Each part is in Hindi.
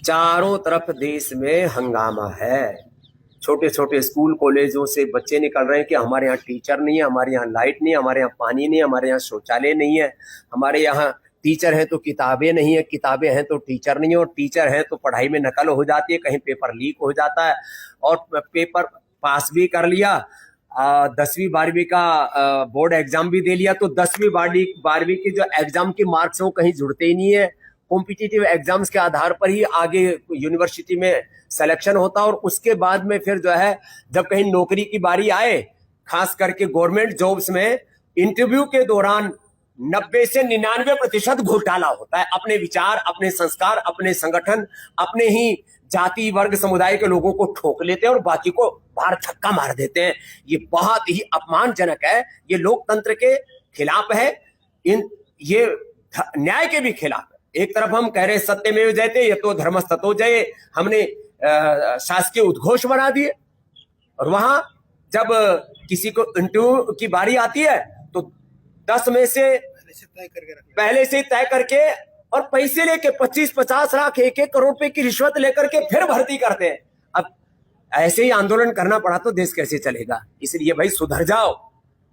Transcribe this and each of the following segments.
चारों तरफ देश में हंगामा है। छोटे छोटे स्कूल कॉलेजों से बच्चे निकल रहे हैं कि हमारे यहाँ टीचर नहीं है, हमारे यहाँ लाइट नहीं है, हमारे यहाँ पानी नहीं है, हमारे यहाँ शौचालय नहीं है, हमारे यहाँ टीचर हैं तो किताबें नहीं है, किताबें हैं तो टीचर नहीं है, और टीचर हैं तो पढ़ाई में नकल हो जाती है, कहीं पेपर लीक हो जाता है, और पेपर पास भी कर लिया, 10वीं 12वीं का बोर्ड एग्जाम भी दे लिया, तो 10वीं 12वीं की जो एग्जाम के मार्क्स हैं वो कहीं जुड़ते ही नहीं है। कॉम्पिटिटिव एग्जाम्स के आधार पर ही आगे यूनिवर्सिटी में सिलेक्शन होता है, और उसके बाद में फिर जो है जब कहीं नौकरी की बारी आए, खास करके गवर्नमेंट जॉब्स में इंटरव्यू के दौरान 90 से 99% घोटाला होता है। अपने विचार, अपने संस्कार, अपने संगठन, अपने ही जाति वर्ग समुदाय के लोगों को ठोक लेते हैं और बाकी को बाहर छक्का मार देते हैं। ये बहुत ही अपमानजनक है, ये लोकतंत्र के खिलाफ है, ये न्याय के भी खिलाफ है। एक तरफ हम कह रहे हैं सत्यमेव जयते, ये तो धर्मस्ततो जये, हमने शासकीय उद्घोष बना दिए, और वहां जब किसी को इंटरव्यू की बारी आती है तो 10 में से पहले से तय करके और पैसे लेके 25-50 लाख 1-1 करोड़ रुपए की रिश्वत लेकर के फिर भर्ती करते हैं। अब ऐसे ही आंदोलन करना पड़ा तो देश कैसे चलेगा? इसलिए भाई सुधर जाओ,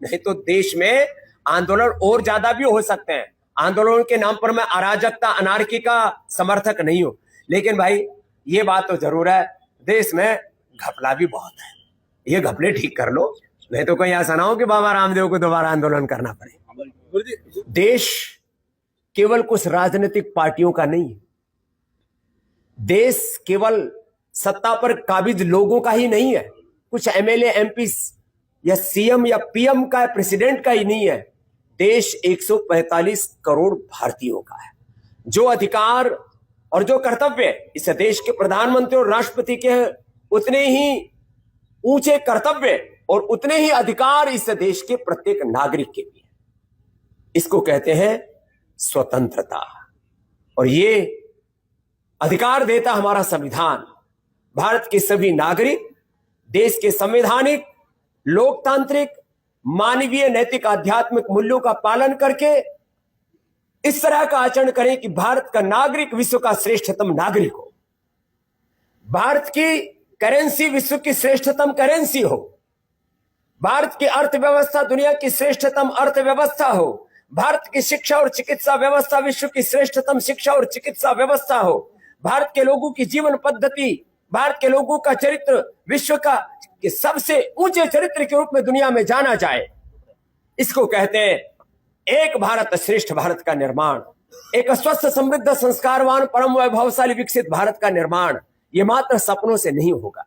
नहीं तो देश में आंदोलन और ज्यादा भी हो सकते हैं। आंदोलन के नाम पर मैं अराजकता, अनार्की का समर्थक नहीं हूं, लेकिन भाई ये बात तो जरूर है, देश में घपला भी बहुत है। ये घपले ठीक कर लो, नहीं तो कहीं ऐसा ना हो कि बाबा रामदेव को दोबारा आंदोलन करना पड़े। देश केवल कुछ राजनीतिक पार्टियों का नहीं है, देश केवल सत्ता पर काबिज लोगों का ही नहीं है, कुछ एमएलए एमपी या सीएम या पीएम का, प्रेसिडेंट का ही नहीं है। देश 145 करोड़ भारतीयों का है। जो अधिकार और जो कर्तव्य इस देश के प्रधानमंत्री और राष्ट्रपति के हैं, उतने ही ऊंचे कर्तव्य और उतने ही अधिकार इस देश के प्रत्येक नागरिक के भी है। इसको कहते हैं स्वतंत्रता, और ये अधिकार देता हमारा संविधान। भारत के सभी नागरिक देश के संवैधानिक, लोकतांत्रिक, मानवीय, नैतिक, आध्यात्मिक मूल्यों का पालन करके इस तरह का आचरण करें कि भारत का नागरिक विश्व का श्रेष्ठतम नागरिक हो, भारत की करेंसी विश्व की श्रेष्ठतम करेंसी हो, भारत की अर्थव्यवस्था दुनिया की श्रेष्ठतम अर्थव्यवस्था हो, भारत की शिक्षा और चिकित्सा व्यवस्था विश्व की श्रेष्ठतम शिक्षा और चिकित्सा व्यवस्था हो, भारत के लोगों की जीवन पद्धति, भारत के लोगों का चरित्र विश्व का सबसे ऊंचे चरित्र के रूप में दुनिया में जाना जाए। इसको कहते हैं एक भारत श्रेष्ठ भारत का निर्माण, एक स्वस्थ, समृद्ध, संस्कारवान, परम वैभवशाली, विकसित भारत का निर्माण। ये मात्र सपनों से नहीं होगा।